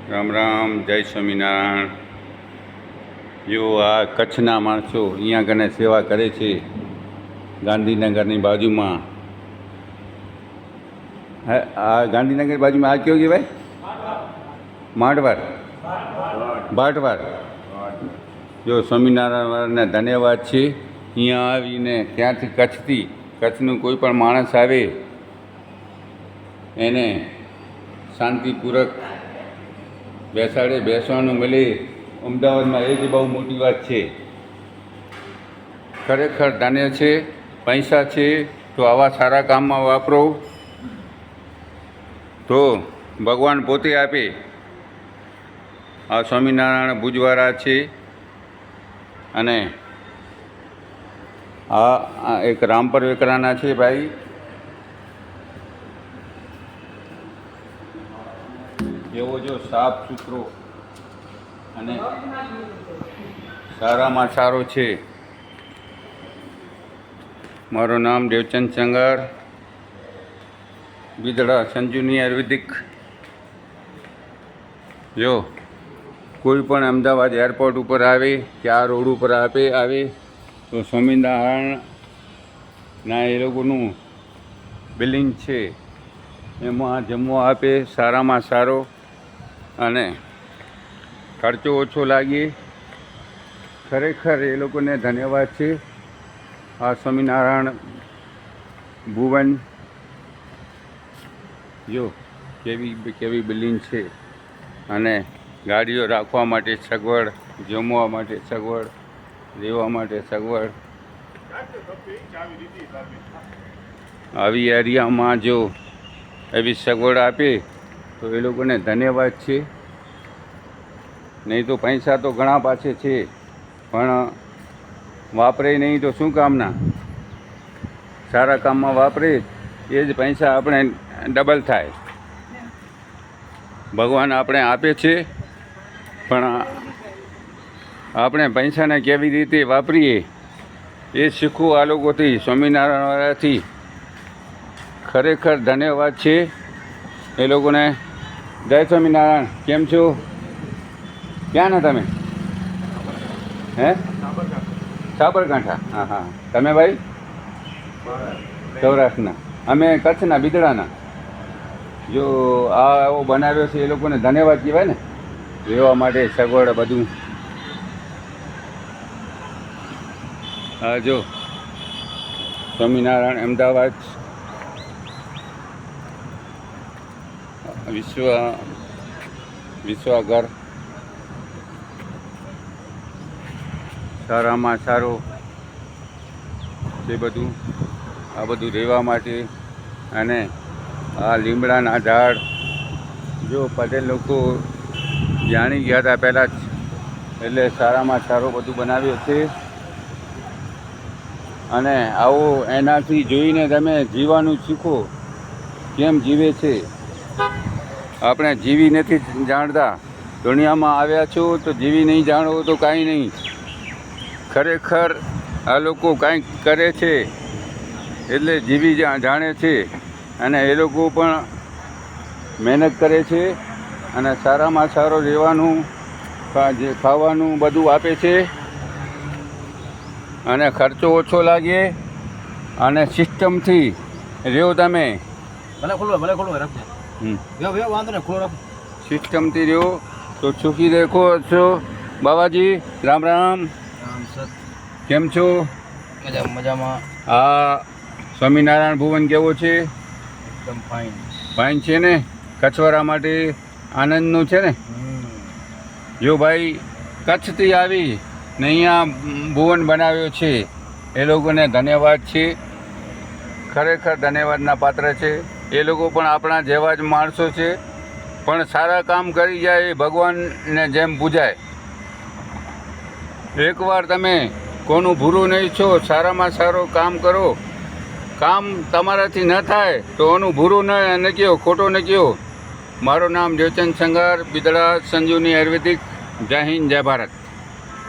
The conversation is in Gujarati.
રામ રામ, જય સ્વામિનારાયણ. જો આ કચ્છના માણસો અહીંયા કને સેવા કરે છે. ગાંધીનગરની બાજુમાં આ ગાંધીનગરની બાજુમાં આ કયો કહેવાય? માંડવાર, ભાટવાર. જો સ્વામિનારાયણને ધન્યવાદ છે. અહીંયા આવીને ત્યાંથી કચ્છનું કોઈ પણ માણસ આવે એને શાંતિપૂર્વક બેસવાનું મળે. અમદાવાદમાં એ જ બહુ મોટી વાત છે. ખરેખર ધન્ય છે. પૈસા છે તો આવા સારા કામમાં વાપરો તો ભગવાન પોતે આપે. આ સ્વામિનારાયણ ભુજવાળા છે અને આ એક રામપર વેકરાના છે ભાઈ. એવો જો સાફ સુથરો અને સારામાં સારો છે. મારું નામ દેવચંદ સંગાર, બિદડા સંજુની આયુર્વેદિક. જો કોઈ પણ અમદાવાદ એરપોર્ટ ઉપર આવે કે આ રોડ ઉપર આવે તો સ્વામિનારાયણના એ લોકોનું બિલ્ડિંગ છે એમાં જમવા આપે સારામાં સારો અને ખર્ચો ઓછો લાગે. ખરેખર એ લોકોને ધન્યવાદ છે. આ સ્વામિનારાયણ ભુવન જો કેવી બિલ્ડિંગ છે અને ગાડીઓ રાખવા માટે સગવડ, જમવા માટે સગવડ, રહેવા માટે સગવડ. આવી એરિયામાં જો એવી સગવડ આપે તો એ લોકોને ધન્યવાદ છે. નહીં તો પૈસા તો ઘણા પાસે છે પણ વાપરે નહીં તો શું કામના? સારા કામમાં વાપરે એ જ પૈસા આપણે ડબલ થાય. ભગવાન આપણે આપે છે પણ આપણે પૈસાને કેવી રીતે વાપરીએ એ શીખવું આ લોકોથી, સ્વામિનારાયણવાળાથી. ખરેખર ધન્યવાદ છે એ લોકોને. જય સ્વામિનારાયણ. કેમ છો? ક્યાં ના તમે? હે? સાબરકાંઠા. હા હા. તમે ભાઈ? સૌરાષ્ટ્રના. અમે કચ્છના, બિદડાના. જો આ એવો બનાવ્યો છે એ લોકોને ધન્યવાદ કહેવાય ને. રહેવા માટે સગવડ બધું. હા જો સ્વામિનારાયણ અમદાવાદ વિશ્વઘર સારામાં સારો છે બધું. આ બધું રહેવા માટે. અને આ લીમડાના ઝાડ જો પટેલ લોકો જાણી ગયા હતા પહેલાં જ, એટલે સારામાં સારો બધું બનાવ્યો છે. અને આવો એનાથી જોઈને તમે જીવવાનું શીખો. કેમ જીવે છે? આપણે જીવી નથી જાણતા. દુનિયામાં આવ્યા છો તો જીવી નહીં જાણો તો કાંઈ નહીં. ખરેખર આ લોકો કાંઈક કરે છે એટલે જીવી જાણે છે. અને એ લોકો પણ મહેનત કરે છે અને સારામાં સારો રહેવાનું, ખાવાનું બધું આપે છે અને ખર્ચો ઓછો લાગે અને સિસ્ટમથી રહ્યો તમે. ભલે ખોલો રાખજો. વાંધો નહીં, ખોલો રાખો. સિસ્ટમથી રહ્યો તો સુખી દેખો છો. બાબાજી રામ રામ. કેમ છો? મજામાં. આ સ્વામિનારાયણ ભુવન કેવો છે? એકદમ ફાઇન છે ને? કચ્છવાળા માટે આનંદનું છે ને? જો ભાઈ કચ્છથી આવી ને અહીંયા ભુવન બનાવ્યો છે એ લોકોને ધન્યવાદ છે. ખરેખર ધન્યવાદના પાત્ર છે. એ લોકો પણ આપણા જેવા જ માણસો છે પણ સારા કામ કરી જાય એ ભગવાનને જેમ પૂજાય. એકવાર તમે કોનું ભૂરું નહીં છો, સારામાં સારું કામ કરો. કામ તમારાથી ન થાય તો એનું ભૂરું ન કહો, ખોટો ન કહો. મારું નામ દેવચંદ સંગાર, બિદડા સંજુની આયુર્વેદિક. જય હિન્દ, જય ભારત.